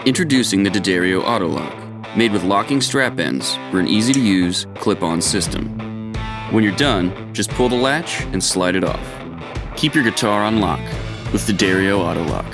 Introducing the D'Addario Auto Lock, made with locking strap ends for an easy-to-use, clip-on system. When you're done, just pull the latch and slide it off. Keep your guitar on lock with D'Addario Auto Lock.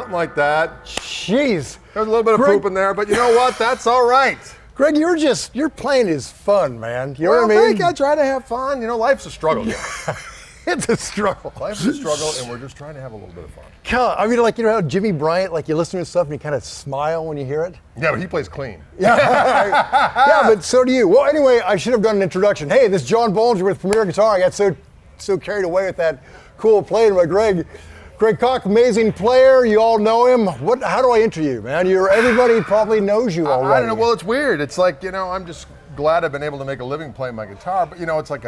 Like that. Jeez. There's a little bit of poop in there, but you know what? That's all right. Greg, your playing is fun, man. You know what I mean? I try to have fun. You know, life's a struggle. It's a struggle. Life's a struggle, and we're just trying to have a little bit of fun. I mean, like, you know how Jimmy Bryant, like, you listen to his stuff and you kind of smile when you hear it? Yeah, but he plays clean. Yeah, yeah, but so do you. Well, anyway, I should have done an introduction. Hey, this is John Bohlinger with Premier Guitar. I got so carried away with that cool playing by Greg Koch, amazing player. You all know him. How do I enter you, man? Everybody probably knows you already. I don't know. Well, it's weird. It's like, you know, I'm just glad I've been able to make a living playing my guitar. But, you know, it's like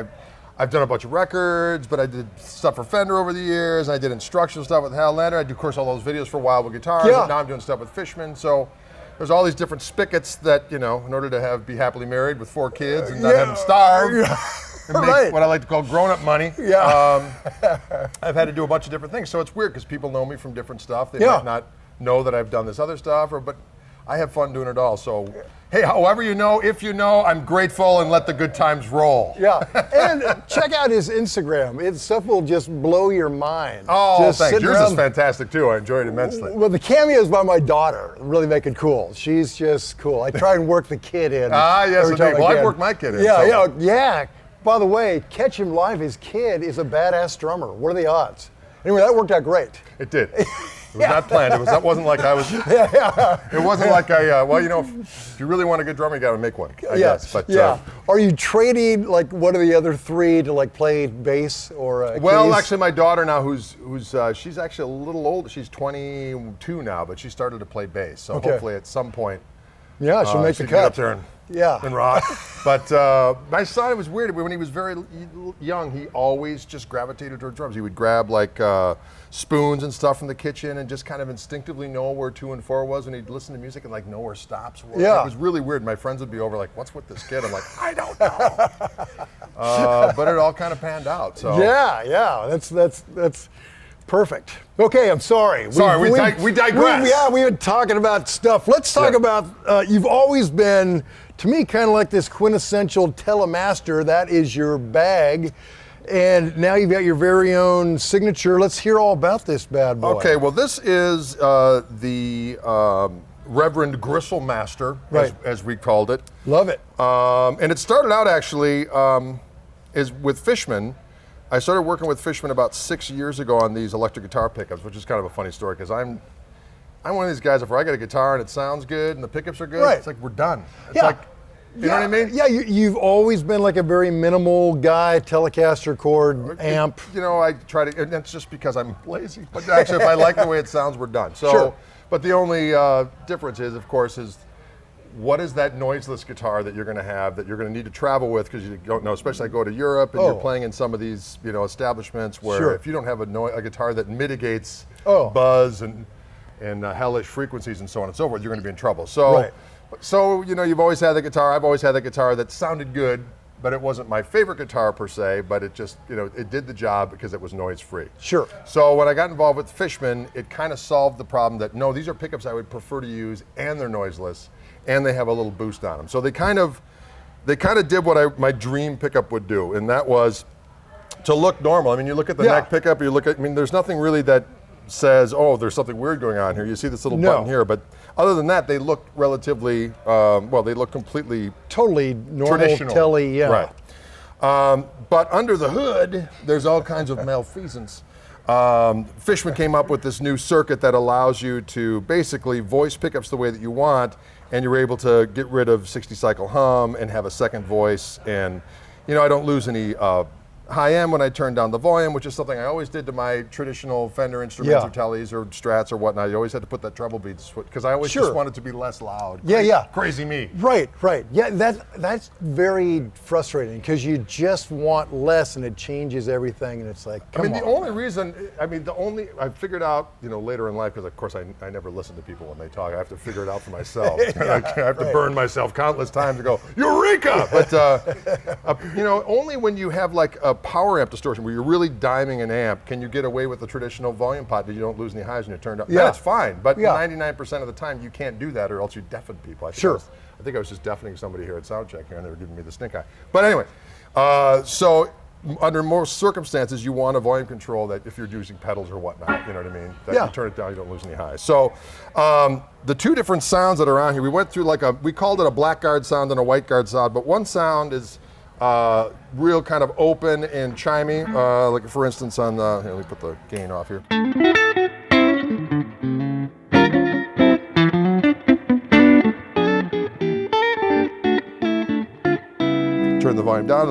I've done a bunch of records, but I did stuff for Fender over the years. I did instructional stuff with Hal Lander. I did, of course, all those videos for Wild with Guitars. Yeah. And now I'm doing stuff with Fishman. So there's all these different spigots that, you know, in order to be happily married with 4 kids and not have them starve. And make what I like to call grown-up money. Yeah. I've had to do a bunch of different things, so it's weird because people know me from different stuff. They might not know that I've done this other stuff, but I have fun doing it all. So, hey, however you know, if you know, I'm grateful and let the good times roll. Yeah, and check out his Instagram. His stuff will just blow your mind. Oh, just thanks. Yours is fantastic too. I enjoyed it immensely. Well, the cameos by my daughter really make it cool. She's just cool. I try and work the kid in. Yes, indeed. Well, I've worked my kid in. Yeah. By the way, catch him live. His kid is a badass drummer. What are the odds? Anyway, that worked out great. It did. It was not planned. That wasn't like I was. It wasn't like well, you know, if you really want a good drummer, you got to make one. I guess. But are you trading like one of the other 3 to like play bass or? Well, keys? actually, my daughter now, who's she's actually a little older. She's 22 now, but she started to play bass. So hopefully, at some point, she'll make the cut. Get up there and rock. But my son, it was weird. When he was very young, he always just gravitated toward drums. He would grab like spoons and stuff from the kitchen and just kind of instinctively know where 2 and 4 was, and he'd listen to music and like know where stops were. Yeah. It was really weird. My friends would be over like, "What's with this kid?" I'm like, "I don't know." But it all kind of panned out. So yeah, that's perfect. Okay, I'm sorry. We digress. We've been talking about stuff. Let's talk about, you've always been, to me, kind of like this quintessential Telemaster. That is your bag. And now you've got your very own signature. Let's hear all about this bad boy. Okay, well, this is the Reverend Gristlemaster, as we called it. Love it. And it started out actually is with Fishman. I started working with Fishman about 6 years ago on these electric guitar pickups, which is kind of a funny story because I'm one of these guys, if I get a guitar and it sounds good and the pickups are good, it's like we're done. It's like, you know what I mean? Yeah, you've always been like a very minimal guy, Telecaster chord, amp. You know, I try to, and that's just because I'm lazy. But actually, if I like the way it sounds, we're done. So, Sure. But the only difference is, of course, is what is that noiseless guitar that you're going to have that you're going to need to travel with, because you don't know, especially I go to Europe and you're playing in some of these, you know, establishments where if you don't have a guitar that mitigates buzz and hellish frequencies and so on and so forth, you're going to be in trouble. So, so you know, you've always had the guitar. I've always had the guitar that sounded good, but it wasn't my favorite guitar per se, but it just, you know, it did the job because it was noise free. Sure. So when I got involved with Fishman, it kind of solved the problem that, no, these are pickups I would prefer to use, and they're noiseless, and they have a little boost on them. So they kind of did what my dream pickup would do, and that was to look normal. I mean, you look at the neck pickup, you look at, I mean, there's nothing really that says, oh, there's something weird going on here. You see this little button here, but other than that, they look relatively, well, they look completely totally normal, traditional. telly, Right. But under the hood, there's all kinds of malfeasance. Fishman came up with this new circuit that allows you to basically voice pickups the way that you want, and you're able to get rid of 60 cycle hum and have a second voice. And, you know, I don't lose any high end when I turn down the volume, which is something I always did to my traditional Fender instruments or Teles or Strats or whatnot. You always had to put that treble beat, because I always just wanted to be less loud. Crazy me. Right. Yeah, that's very frustrating, because you just want less and it changes everything, and it's like, come on. The only reason, I figured out, you know, later in life, because of course I never listen to people when they talk. I have to figure it out for myself. I have to burn myself countless times to go, Eureka! But, you know, only when you have like a power amp distortion where you're really diming an amp can you get away with the traditional volume pot that you don't lose any highs when you turn it up. That's fine, but 99% of the time you can't do that, or else you deafen people. I think I was just deafening somebody here at Soundcheck here, and they were giving me the stink eye. But anyway, so under most circumstances, you want a volume control that if you're using pedals or whatnot, you know what I mean? That you turn it down, you don't lose any highs. So the two different sounds that are on here, we went through we called it a blackguard sound and a white guard sound, but one sound is real kind of open and chimey, like for instance on the, here, let me put the gain off here. Turn the volume down,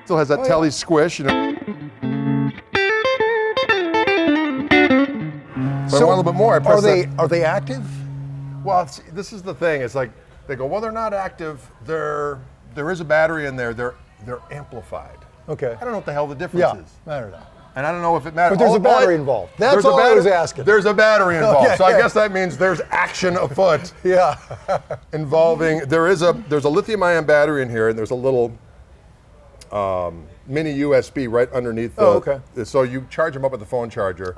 still has that telly squish, you know. But I want a little bit more. Are they active? Well, this is the thing, it's like, they go, well, they're not active. There is a battery in there. They're amplified. Okay. I don't know what the hell the difference is. I don't know. And I don't know if it matters. But there's a battery involved. That's all I was asking. There's a battery involved. So I guess that means there's action afoot. Involving, there's a lithium-ion battery in here, and there's a little mini USB right underneath the, so you charge them up with the phone charger.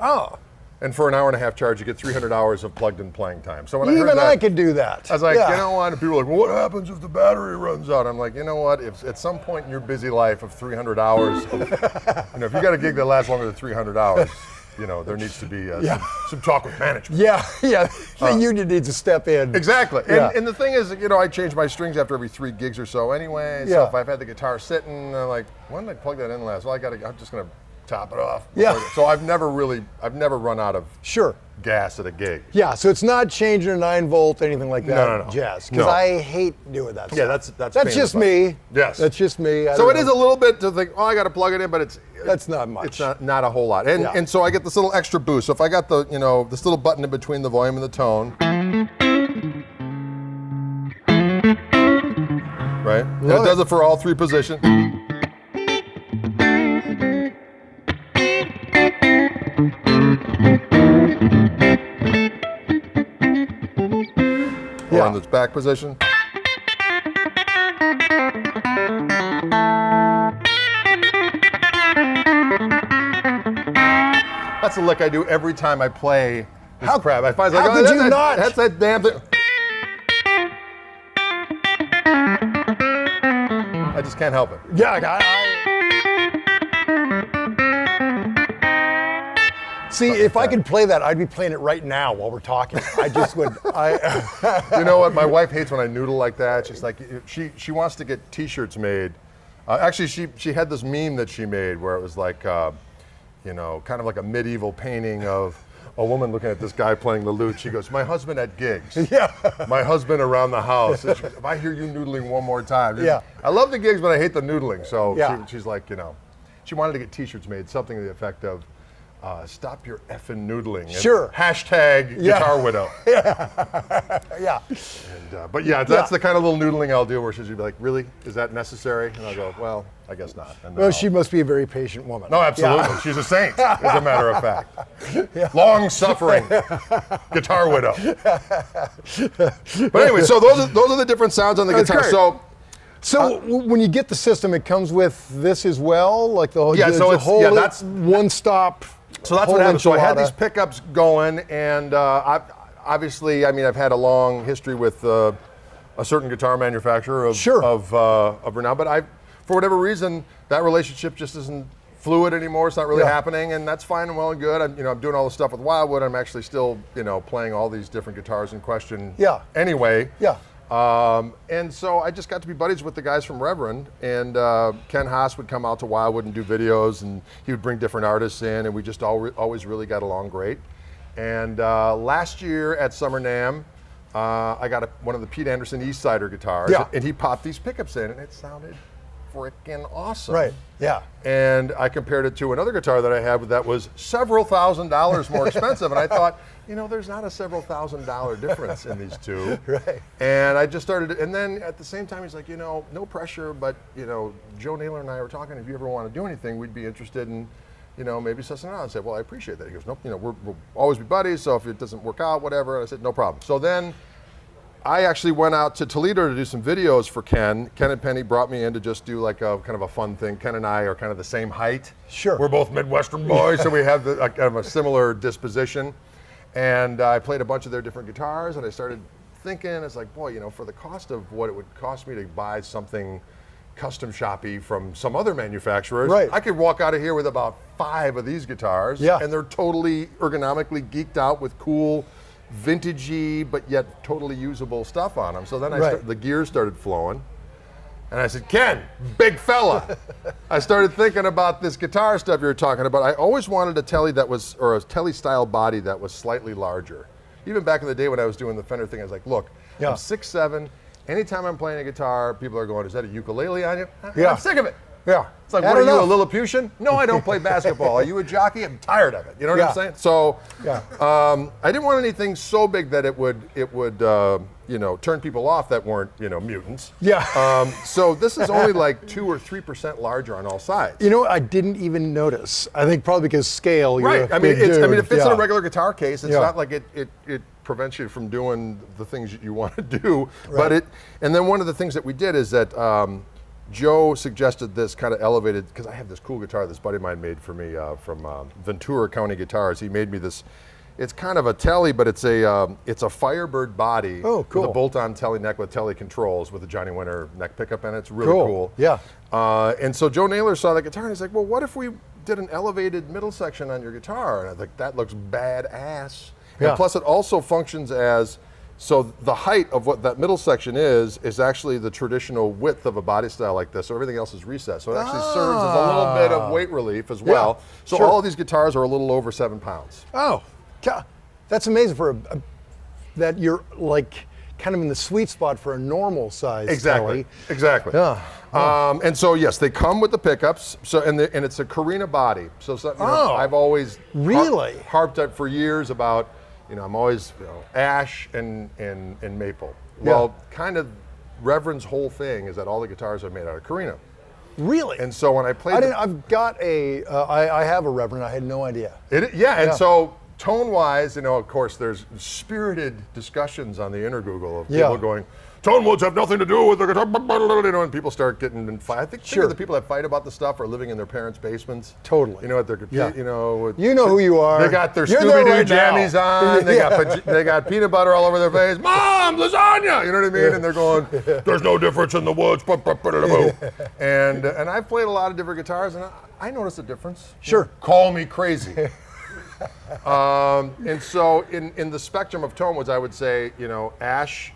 And for an hour and a half charge, you get 300 hours of plugged-in playing time. So when I heard that, I could do that. I was like, you know what? And people are like, well, what happens if the battery runs out? I'm like, you know what? If at some point in your busy life of 300 hours, you know, if you got a gig that lasts longer than 300 hours, you know, there needs to be some talk with management. The union needs to step in. Exactly. And the thing is, you know, I change my strings after every 3 gigs or so anyway. So if I've had the guitar sitting, I'm like, when did I plug that in last? Well, I'm just going to top it off. So I've never run out of gas at a gig. So it's not changing a 9-volt, anything like that. No. Jazz. Because I hate doing that stuff. That's just me. Yes. That's just me. So it is a little bit to think, oh, I got to plug it in, but that's not much. It's not a whole lot. And so I get this little extra boost. So if I got the, you know, this little button in between the volume and the tone. Right? And it does it for all 3 positions. Or in its back position. That's a lick I do every time I play this crap. I find how could you not? That's that damn thing. I just can't help it. See, if I could play that, I'd be playing it right now while we're talking. I just would. You know what? My wife hates when I noodle like that. She's like, she wants to get T-shirts made. Actually, she had this meme that she made where it was like, you know, kind of like a medieval painting of a woman looking at this guy playing the lute. She goes, my husband at gigs. My husband around the house. She goes, if I hear you noodling one more time. I love the gigs, but I hate the noodling. So she's like, you know, she wanted to get T-shirts made, something to the effect of, stop your effing noodling. And Sure. Hashtag Guitar Widow. Yeah. And, but yeah, that's the kind of little noodling I'll do where she'll be like, really? Is that necessary? And I'll go, well, I guess not. And then Well, she must be a very patient woman. No, absolutely. Yeah. She's a saint, as a matter of fact. Long-suffering guitar widow. But anyway, so those are the different sounds on the That's guitar. great. So when you get the system, it comes with this as well, like the whole, that's one-stop. So that's what happened. So I had these pickups going, and obviously, I mean, I've had a long history with a certain guitar manufacturer of renown, but for whatever reason, that relationship just isn't fluid anymore. It's not really happening, and that's fine and well and good. I'm doing all the stuff with Wildwood. I'm actually still, playing all these different guitars in question. Anyway. Yeah. And so I just got to be buddies with the guys from Reverend, and Ken Haas would come out to Wildwood and do videos, and he would bring different artists in, and we just always really got along great. And last year at Summer NAMM, I got one of the Pete Anderson Eastsider guitars, and he popped these pickups in, and it sounded freaking awesome. Right, yeah. And I compared it to another guitar that I had that was several $1,000s more expensive, and I thought, there's not a several $1,000 difference in these two. Right. And I just started, and then at the same time, he's like, no pressure, but, Joe Naylor and I were talking, if you ever want to do anything, we'd be interested in, maybe sussing it out. I said, well, I appreciate that. He goes, nope, we'll always be buddies, so if it doesn't work out, whatever. And I said, no problem. So then I actually went out to Toledo to do some videos for Ken. Ken and Penny brought me in to just do like a kind of a fun thing. Ken and I are kind of the same height. Sure. We're both Midwestern boys, so we have kind of a similar disposition. And I played a bunch of their different guitars, and I started thinking, it's like, boy, for the cost of what it would cost me to buy something custom shoppy from some other manufacturers, I could walk out of here with about 5 of these guitars, and they're totally ergonomically geeked out with cool, vintagey, but yet totally usable stuff on them. So then the gears started flowing. And I said, Ken, big fella, I started thinking about this guitar stuff you were talking about. I always wanted a Tele a Tele style body that was slightly larger. Even back in the day when I was doing the Fender thing, I was like, look, I'm 6'7". Anytime I'm playing a guitar, people are going, is that a ukulele on you? I'm sick of it. Yeah. It's like, what are you, a Lilliputian? No, I don't play basketball. Are you a jockey? I'm tired of it. You know what I'm saying? So I didn't want anything so big that it would turn people off that weren't, mutants. Yeah. So this is only like 2 or 3% larger on all sides. I didn't even notice. I think probably because scale. Right. I mean, it fits in a regular guitar case. It's not like it prevents you from doing the things that you want to do. Right. But and then one of the things that we did is that Joe suggested this kind of elevated, because I have this cool guitar this buddy of mine made for me from Ventura County Guitars. He made me this. It's kind of a Tele, but it's a Firebird body with a bolt-on Tele neck with Tele controls with a Johnny Winter neck pickup in it. It's really cool. Yeah. And so Joe Naylor saw that guitar and he's like, well, what if we did an elevated middle section on your guitar? And I was like, that looks badass. Yeah. And plus it also functions as, so the height of what that middle section is actually the traditional width of a body style like this. So everything else is recessed. So it actually serves as a little bit of weight relief as well. So all of these guitars are a little over 7 pounds. Oh, that's amazing for that you're like kind of in the sweet spot for a normal size. Exactly. Tele. Exactly. Yeah. And so yes, they come with the pickups. So and it's a korina body. So I've always harped up for years about. I'm always ash and maple. Well, kind of Reverend's whole thing is that all the guitars are made out of korina. Really? And so when I played, I've got I have a Reverend. I had no idea. And so tone-wise, of course, there's spirited discussions on the inner Google of people going, tone woods have nothing to do with the guitar, and people start getting in fight. I think the people that fight about the stuff are living in their parents' basements. Totally. At their who you are. They got their Scooby-Doo jammies on. They got peanut butter all over their face. Mom, lasagna. You know what I mean? And they're going, there's no difference in the woods. And I've played a lot of different guitars, and I noticed a difference. Sure. Call me crazy. And so in the spectrum of tone woods, I would say, ash,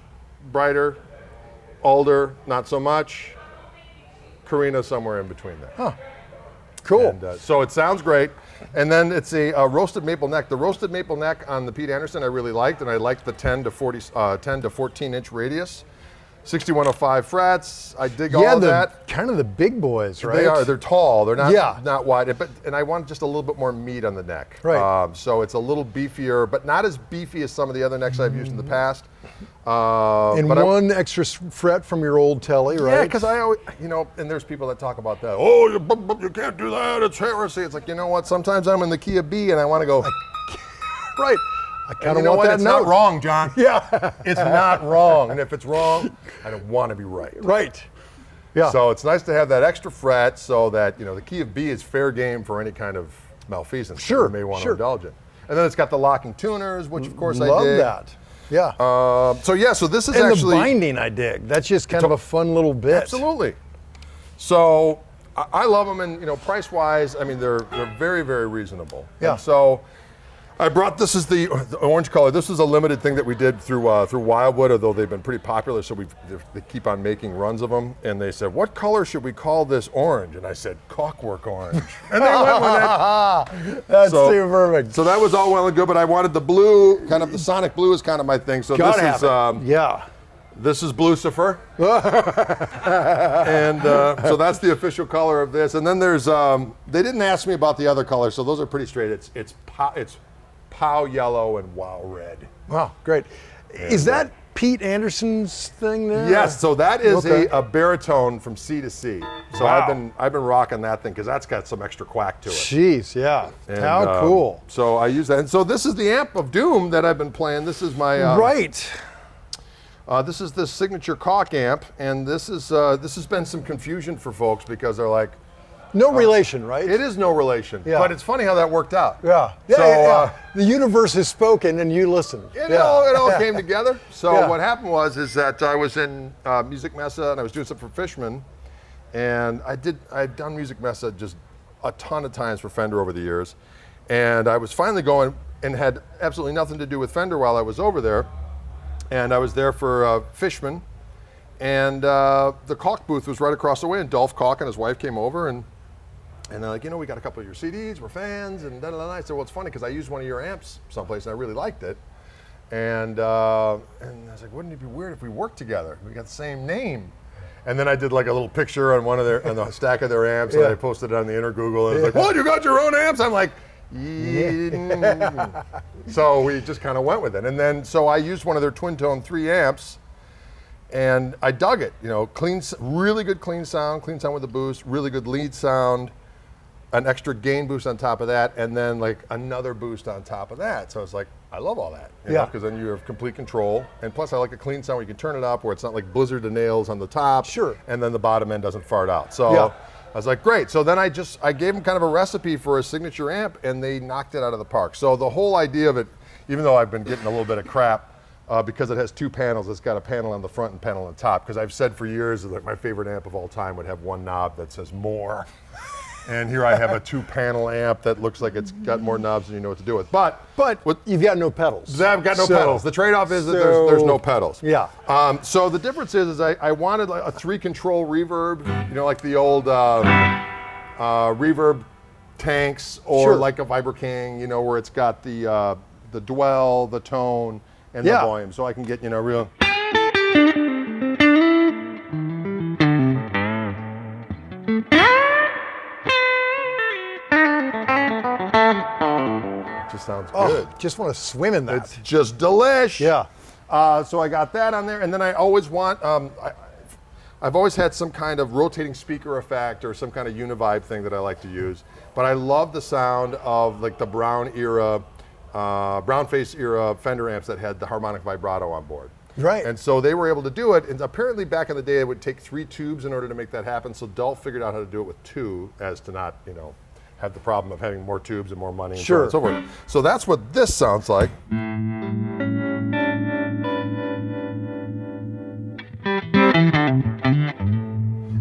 brighter, alder, not so much, korina somewhere in between there. Huh. Cool. And, so it sounds great. And then it's a roasted maple neck. The roasted maple neck on the Pete Anderson I really liked, and I liked the 10 to 14 inch radius. 6105 frets. I dig all of that. Kind of the big boys, right? They are. They're tall. They're not not wide. And I want just a little bit more meat on the neck. Right. So it's a little beefier, but not as beefy as some of the other necks I've used in the past. And one extra fret from your old Tele, right? Yeah, because I always, and there's people that talk about that. Oh, you can't do that. It's heresy. It's like, you know what? Sometimes I'm in the key of B and I want to go. Right. I kind of want that It's note. not wrong, John. Yeah. It's not wrong. And if it's wrong, I don't want to be right. Right. Yeah. So it's nice to have that extra fret so that, the key of B is fair game for any kind of malfeasance. Sure. You may want to indulge in. And then it's got the locking tuners, which of course I dig. Love that. Yeah. So this is and actually. And the binding I dig. That's just kind of a fun little bit. Absolutely. So I love them, and price-wise, I mean they're very, very reasonable. Yeah. And so I brought this is the orange color. This is a limited thing that we did through Wildwood, although they've been pretty popular. So they keep on making runs of them. And they said, "What color should we call this orange?" And I said, "Clockwork orange." And they went with it. That's too perfect. So that was all well and good, but I wanted the blue, kind of the sonic blue is kind of my thing. So Gotta this is have it. This is Blucifer. And so that's the official color of this. And then there's they didn't ask me about the other colors, so those are pretty straight. It's Pow yellow and Wow red. Wow, great. Is that Pete Anderson's thing there? Yes, so that is a baritone from C to C. So Wow. I've been rocking that thing because that's got some extra quack to it. Jeez, yeah. And, how cool. So I use that. And so this is the amp of doom that I've been playing. This is my right. This is the Signature Koch amp, and this has been some confusion for folks because they're like, no relation, right? it is no relation. Yeah. But it's funny how that worked out. Yeah. So the universe has spoken and you listened. it all came together. So what happened is that I was in Music Messa and I was doing something for Fishman, and I'd done Music Messa just a ton of times for Fender over the years, and I was finally going and had absolutely nothing to do with Fender while I was over there, and I was there for Fishman, and the Koch booth was right across the way, and Dolph Koch and his wife came over, and they're like, we got a couple of your CDs, we're fans, and da da da. I said, well, it's funny because I used one of your amps someplace and I really liked it. And I was like, wouldn't it be weird if we worked together? We got the same name. And then I did like a little picture on on the stack of their amps, and I posted it on the inner Google, and it was like, what, you got your own amps? I'm like, So we just kind of went with it. And then, so I used one of their Twin Tone 3 amps, and I dug it. Clean, really good clean sound with a boost, really good lead sound, an extra gain boost on top of that, and then like another boost on top of that. So it's like, I love all that, because then you have complete control. And plus I like a clean sound where you can turn it up where it's not like blizzard of nails on the top. Sure. And then the bottom end doesn't fart out. So I was like, great. So then I gave them kind of a recipe for a signature amp, and they knocked it out of the park. So the whole idea of it, even though I've been getting a little bit of crap, because it has 2 panels, it's got a panel on the front and panel on the top. Because I've said for years that my favorite amp of all time would have one knob that says more. And here I have a 2-panel amp that looks like it's got more knobs than you know what to do with. But you've got no pedals. I've got no pedals. The trade-off is that there's no pedals. Yeah. So the difference is I wanted like a 3-control reverb, like the old reverb tanks, or like a Vibra King, where it's got the dwell, the tone, and the volume, so I can get real. Just sounds good. Just want to swim in that. It's just delish. Yeah. So I got that on there, and then I always want. I've always had some kind of rotating speaker effect or some kind of univibe thing that I like to use. But I love the sound of like the brown face era Fender amps that had the harmonic vibrato on board. Right. And so they were able to do it. And apparently back in the day, it would take 3 tubes in order to make that happen. So Dolph figured out how to do it with 2, as to not, have the problem of having more tubes and more money and so on and so forth. So that's what this sounds like.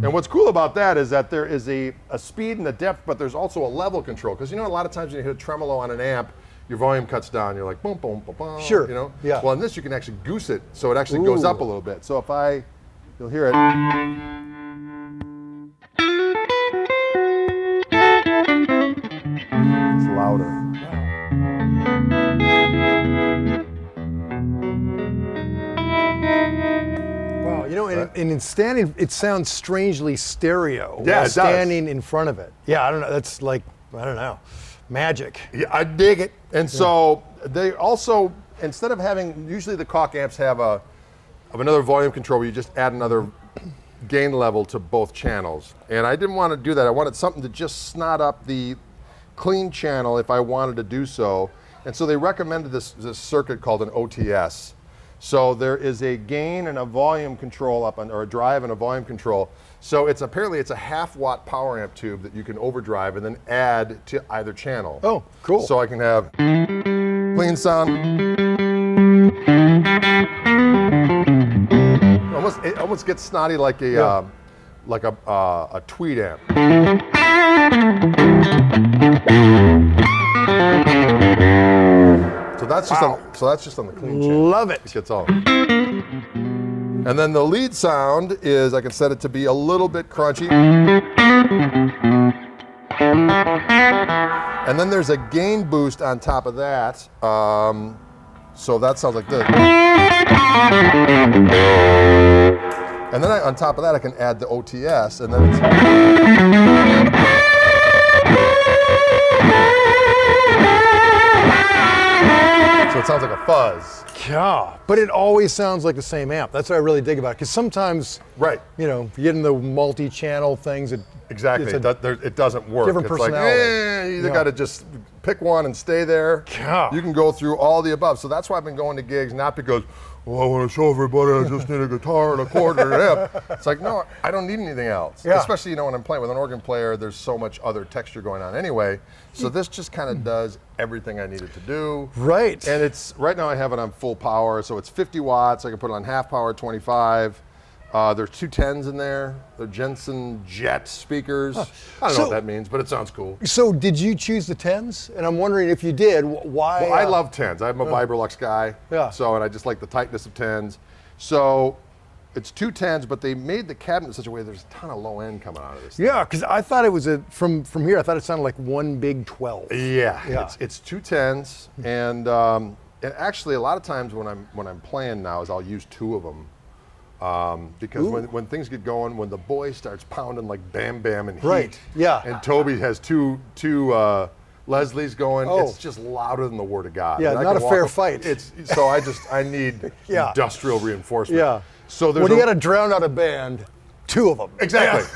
And what's cool about that is that there is a speed and a depth, but there's also a level control. Because a lot of times when you hit a tremolo on an amp, your volume cuts down. You're like, boom, boom, boom, boom. Sure. Yeah. Well, in this, you can actually goose it, so it actually goes up a little bit. So if you'll hear it. It's louder. Wow, in standing, it sounds strangely stereo. Yeah, while it does. standing in front of it. Yeah, I don't know. That's like, I don't know, magic. Yeah, I dig it. And so they also, instead of having, usually the Koch amps have another volume control where you just add another gain level to both channels. And I didn't want to do that. I wanted something to just snot up the clean channel if I wanted to do so. And so they recommended this circuit called an OTS. So there is a gain and a volume control or a drive and a volume control. So apparently it's a 1/2 watt power amp tube that you can overdrive and then add to either channel. Oh, cool. So I can have clean sound. It almost gets snotty like a tweed amp. So that's just on the clean channel. Love it. It gets all. And then the lead sound is I can set it to be a little bit crunchy. And then there's a gain boost on top of that. So that sounds like this. And then on top of that, I can add the OTS, and then it's. So it sounds like a fuzz. Yeah, but it always sounds like the same amp. That's what I really dig about it. Because sometimes, Right. you know, you get in the multi-channel things. Exactly. It doesn't work. different it's personality. You either got to just pick one and stay there. Yeah. You can go through all the above. So that's why I've been going to gigs, not because, well, I want to show everybody I just need a guitar and a chord and an amp. It's like, no, I don't need anything else. Yeah. Especially, when I'm playing with an organ player, there's so much other texture going on anyway. So this just kind of does everything I needed to do. Right. And right now I have it on full power, so it's 50 watts. I can put it on half power, 25. There's 2 10s in there. They're Jensen Jet speakers. I don't know what that means, but it sounds cool. So did you choose the 10s? And I'm wondering if you did, why? Well, I love 10s. I'm a Vibrolux guy. Yeah. So, and I just like the tightness of 10s. So it's 2 10s, but they made the cabinet in such a way there's a ton of low end coming out of this. Yeah, because I thought it was from here. I thought it sounded like one big 12. Yeah. It's 2 10s, and actually a lot of times when I'm playing now is I'll use 2 of them. Because when things get going, when the boy starts pounding like Bam Bam and Heat, Right, yeah. and Toby has two Leslie's going, it's just louder than the word of God. Yeah, And I not can a fair walk- fight. So I need Yeah. industrial reinforcement. Yeah. So there's When you got to drown out a band, 2 of them. Exactly.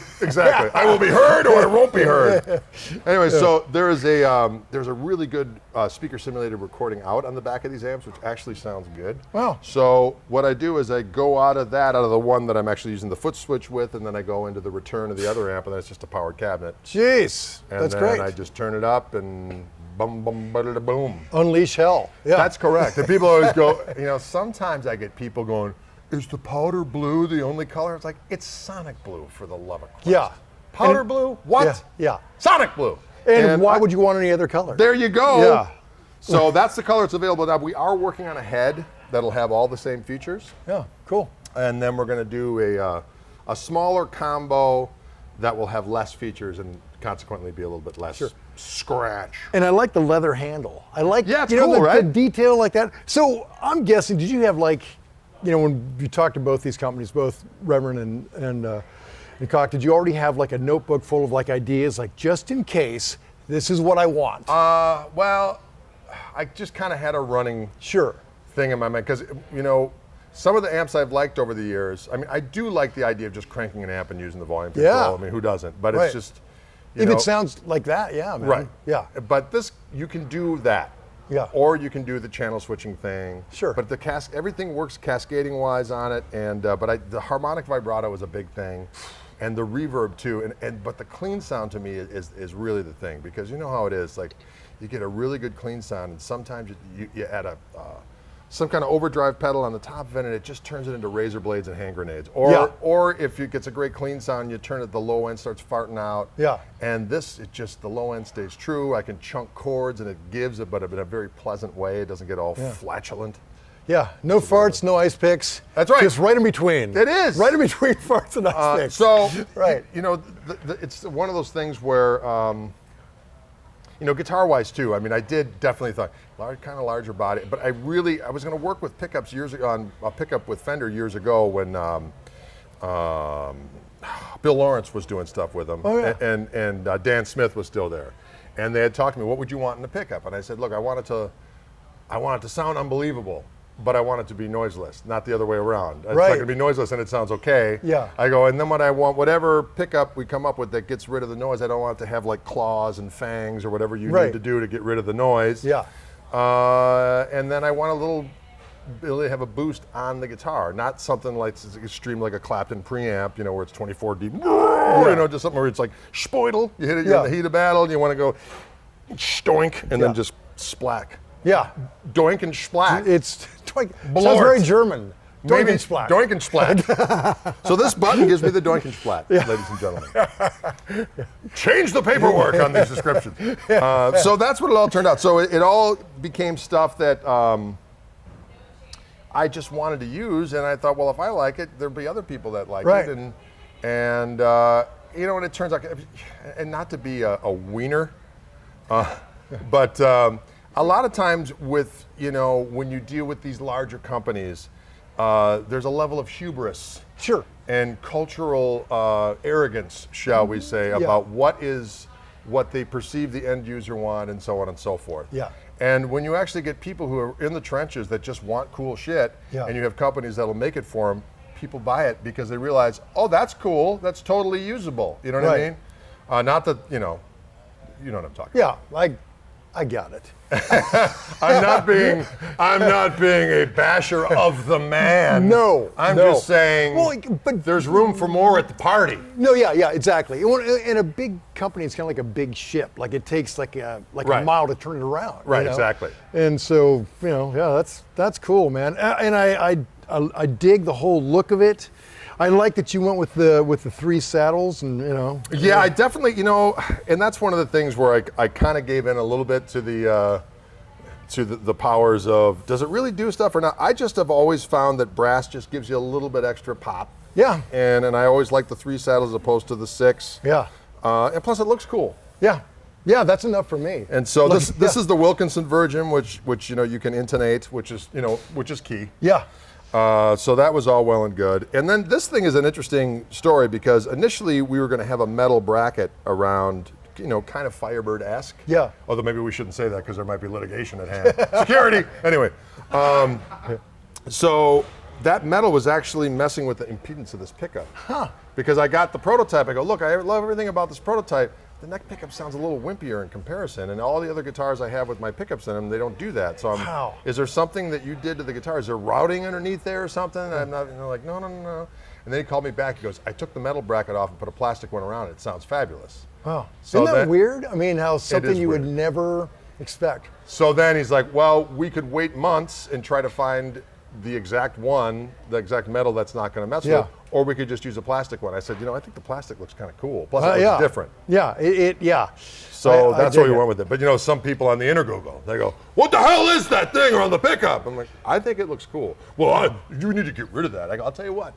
I will be heard or I won't be heard. Anyway, so there's a really good speaker simulated recording out on the back of these amps, which actually sounds good. Wow. So what I do is I go out of the one that I'm actually using the foot switch with, and then I go into the return of the other amp, and then it's just a powered cabinet. Jeez, And that's then great. I just turn it up and bum bum bada boom. Unleash hell. Yeah. That's correct. And people always go, sometimes I get people going, is the powder blue the only color? It's like, it's sonic blue, for the love of Christ. Yeah. Powder blue? What? Yeah. Sonic blue. And why would you want any other color? There you go. Yeah. So that's the color that's available now. We are working on a head that'll have all the same features. Yeah, cool. And then we're going to do a smaller combo that will have less features and consequently be a little bit less scratch. And I like the leather handle. I like Yeah, it's you know, cool, the right? detail like that. So I'm guessing, did you have when you talked to both these companies, both Reverend and Koch, did you already have like a notebook full of like ideas, like just in case this is what I want? Well, I just kind of had a running Sure. thing in my mind because some of the amps I've liked over the years. I mean, I do like the idea of just cranking an amp and using the volume control. Yeah. I mean, who doesn't? But Right. it's just If it sounds like that, yeah, man. right. Yeah. But this, you can do that. Yeah. Or you can do the channel switching thing. Sure. But everything works cascading wise on it, and the harmonic vibrato is a big thing, and the reverb too. But the clean sound to me is really the thing, because you know how it is. Like, you get a really good clean sound, and sometimes you add some kind of overdrive pedal on the top of it, and it just turns it into razor blades and hand grenades. Or if it gets a great clean sound, you turn it, the low end starts farting out. Yeah. And the low end stays true. I can chunk chords, and it gives it, but in a very pleasant way. It doesn't get all flatulent. Yeah. No farts, no ice picks. That's right. Just right in between. It is. Right in between farts and ice picks. So, right. It's one of those things where, guitar-wise too. I mean, I did definitely thought kind of larger body, but I was going to work with pickups years ago on a pickup with Fender years ago when Bill Lawrence was doing stuff with them, Oh, yeah. and Dan Smith was still there, and they had talked to me, what would you want in the pickup? And I said, look, I want it to sound unbelievable, but I want it to be noiseless, not the other way around. It's Right. not going to be noiseless and it sounds okay. Yeah. I go, and then what I want, whatever pickup we come up with that gets rid of the noise, I don't want it to have like claws and fangs or whatever you Right. need to do to get rid of the noise. Yeah. And then I want a little ability to have a boost on the guitar, not something like extreme like a Clapton preamp, where it's 24 deep, just something where it's like spoidle. You hit it, you're in the heat of battle, and you want to go stoink and then just splack. Yeah. Doink and splack. It's sounds Blort. very German. Doink Maybe and splat. Doink and splat. So this button gives me the doink and splat, ladies and gentlemen. Change the paperwork on these descriptions. So that's what it all turned out. So it all became stuff that I just wanted to use, and I thought, well, if I like it, there'll be other people that like Right. it, and and it turns out, and not to be a wiener, but a lot of times with when you deal with these larger companies, there's a level of hubris Sure. and cultural arrogance, shall we say, about what they perceive the end user want, and so on and so forth. Yeah. And when you actually get people who are in the trenches that just want cool shit, and you have companies that'll make it for them, people buy it because they realize, oh, that's cool, that's totally usable. You know what I mean? Not that, you know what I'm talking about. Yeah, I got it. I'm not being a basher of the man. No, I'm no. just saying but there's room for more at the party. No, yeah, exactly. In a big company, it's kind of like a big ship. Like it takes like a mile to turn it around. Right, exactly. And so that's cool, man. And I dig the whole look of it. I like that you went with the three saddles, and Yeah, I definitely, and that's one of the things where I kind of gave in a little bit to the powers of, does it really do stuff or not? I just have always found that brass just gives you a little bit extra pop. Yeah. And I always like the three saddles as opposed to the six. Yeah. And plus it looks cool. Yeah. Yeah, that's enough for me. And so this is the Wilkinson Virgin, which you can intonate, which is key. Yeah. So that was all well and good. And then this thing is an interesting story because initially we were going to have a metal bracket around, kind of Firebird-esque. Yeah. Although maybe we shouldn't say that because there might be litigation at hand. Security! Anyway. So that metal was actually messing with the impedance of this pickup. Huh. Because I got the prototype. I go, look, I love everything about this prototype. The neck pickup sounds a little wimpier in comparison, and all the other guitars I have with my pickups in them, they don't do that. So Wow. Is there something that you did to the guitar? Is there routing underneath there or something? And I'm not, like, no. And then he called me back. He goes, I took the metal bracket off and put a plastic one around it. It sounds fabulous. Wow. So Isn't that weird? I mean, how something you would weird. never expect. So then he's like, well, we could wait months and try to find the exact metal that's not going to mess with it, or we could just use a plastic one. I said, I think the plastic looks kind of cool. Plus, it looks different. Yeah, yeah. So that's why we went with it. But some people on the Google, they go, what the hell is that thing around the pickup? I'm like, I think it looks cool. Well, you need to get rid of that. I go, I'll tell you what.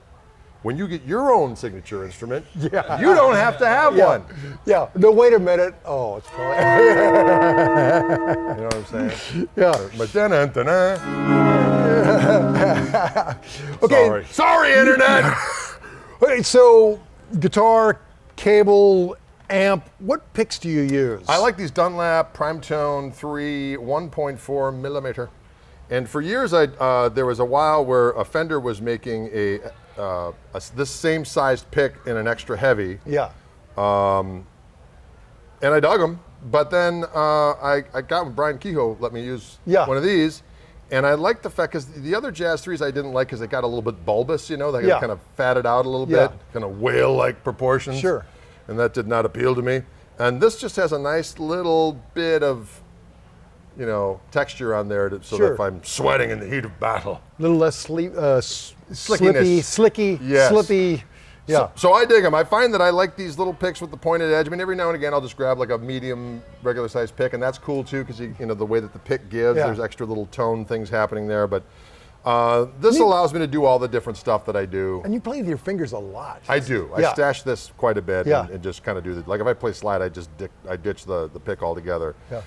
When you get your own signature instrument, you don't have to have one. Yeah. No, wait a minute. Oh, it's probably. You know what I'm saying? Yeah. But then, Okay. Sorry, internet. Okay, so guitar, cable, amp. What picks do you use? I like these Dunlap Primetone 3 1.4 millimeter. And for years, there was a while where a Fender was making this same sized pick in an extra heavy. Yeah. And I dug them. But then I got when Brian Kehoe let me use one of these. And I liked the fact, because the other Jazz 3s I didn't like because they got a little bit bulbous, they got kind of fatted out a little bit, kind of whale-like proportions. Sure. And that did not appeal to me. And this just has a nice little bit of, texture on there so that if I'm sweating in the heat of battle. A little less slippy, Yes. slippy. Yeah. So I dig them. I find that I like these little picks with the pointed edge. I mean, every now and again, I'll just grab like a medium, regular sized pick, and that's cool too, because the way that the pick gives, there's extra little tone things happening there. But this allows me to do all the different stuff that I do. And you play with your fingers a lot. I do. I stash this quite a bit and just kind of do like if I play slide, I ditch the pick altogether. Yeah.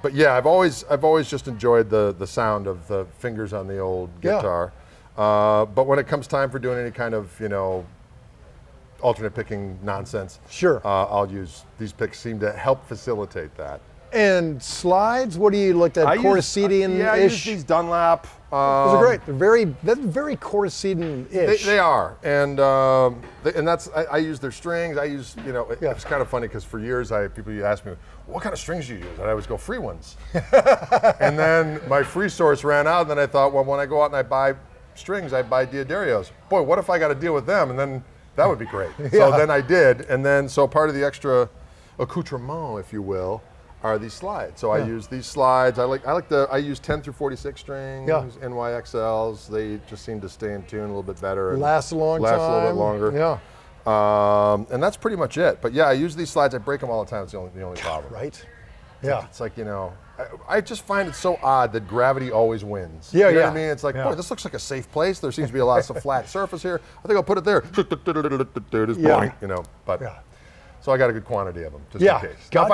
But yeah, I've always just enjoyed the sound of the fingers on the old guitar. But when it comes time for doing any kind of, alternate picking nonsense, Sure. I'll use these picks. Seem to help facilitate that. And slides, what do you look at? Corticedian-ish? Yeah, I use these Dunlap. Those are great. They're very Corticedian-ish. They are, and that's I use their strings. I use it's kind of funny because for years people ask me what kind of strings do you use, and I always go free ones. And then my free source ran out, and then I thought, well, when I go out and I buy strings, I buy Diodario's. Boy, what if I got to deal with them? And then that would be great. So then I did, and then so part of the extra accoutrement, if you will, are these slides. So I use these slides. I use 10 through 46 strings, NYXLs. They just seem to stay in tune a little bit better. And last a long time. Last a little bit longer. Yeah. And that's pretty much it. But yeah, I use these slides. I break them all the time. It's the only problem. Right. It's like I just find it so odd that gravity always wins. Yeah, you know what I mean? It's like, boy, this looks like a safe place. There seems to be a lot of flat surface here. I think I'll put it there. Just boing, but. Yeah. So I got a good quantity of them, just in case. Now, if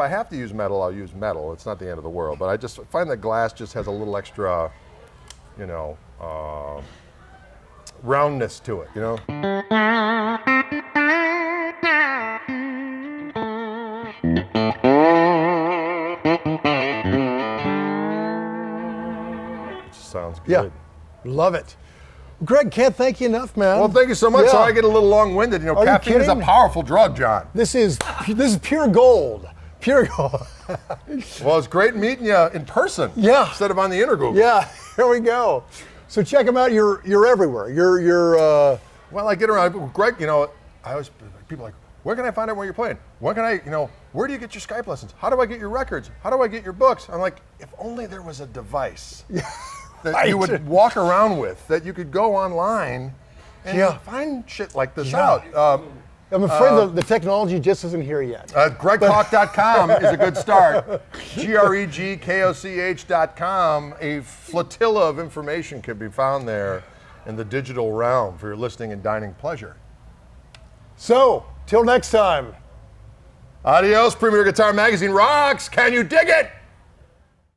I have to use metal, I'll use metal. It's not the end of the world, but I just find that glass just has a little extra, roundness to it. It just sounds good. Yeah, love it. Greg, can't thank you enough, man. Well, thank you so much. Sorry I get a little long-winded. Caffeine is a powerful drug, John. This is pure gold. Pure gold. Well, it's great meeting you in person. Yeah. Instead of on the intergroup. Yeah, here we go. So check them out. You're everywhere. You're. Well, I get around. Greg, I always people are like, where can I find out where you're playing? Where can I, where do you get your Skype lessons? How do I get your records? How do I get your books? I'm like, if only there was a device. That you would walk around with, that you could go online and find shit like this out. I'm afraid the technology just isn't here yet. GregKoch.com is a good start. GregKoch.com. A flotilla of information can be found there in the digital realm for your listening and dining pleasure. So, till next time. Adios, Premier Guitar Magazine rocks. Can you dig it?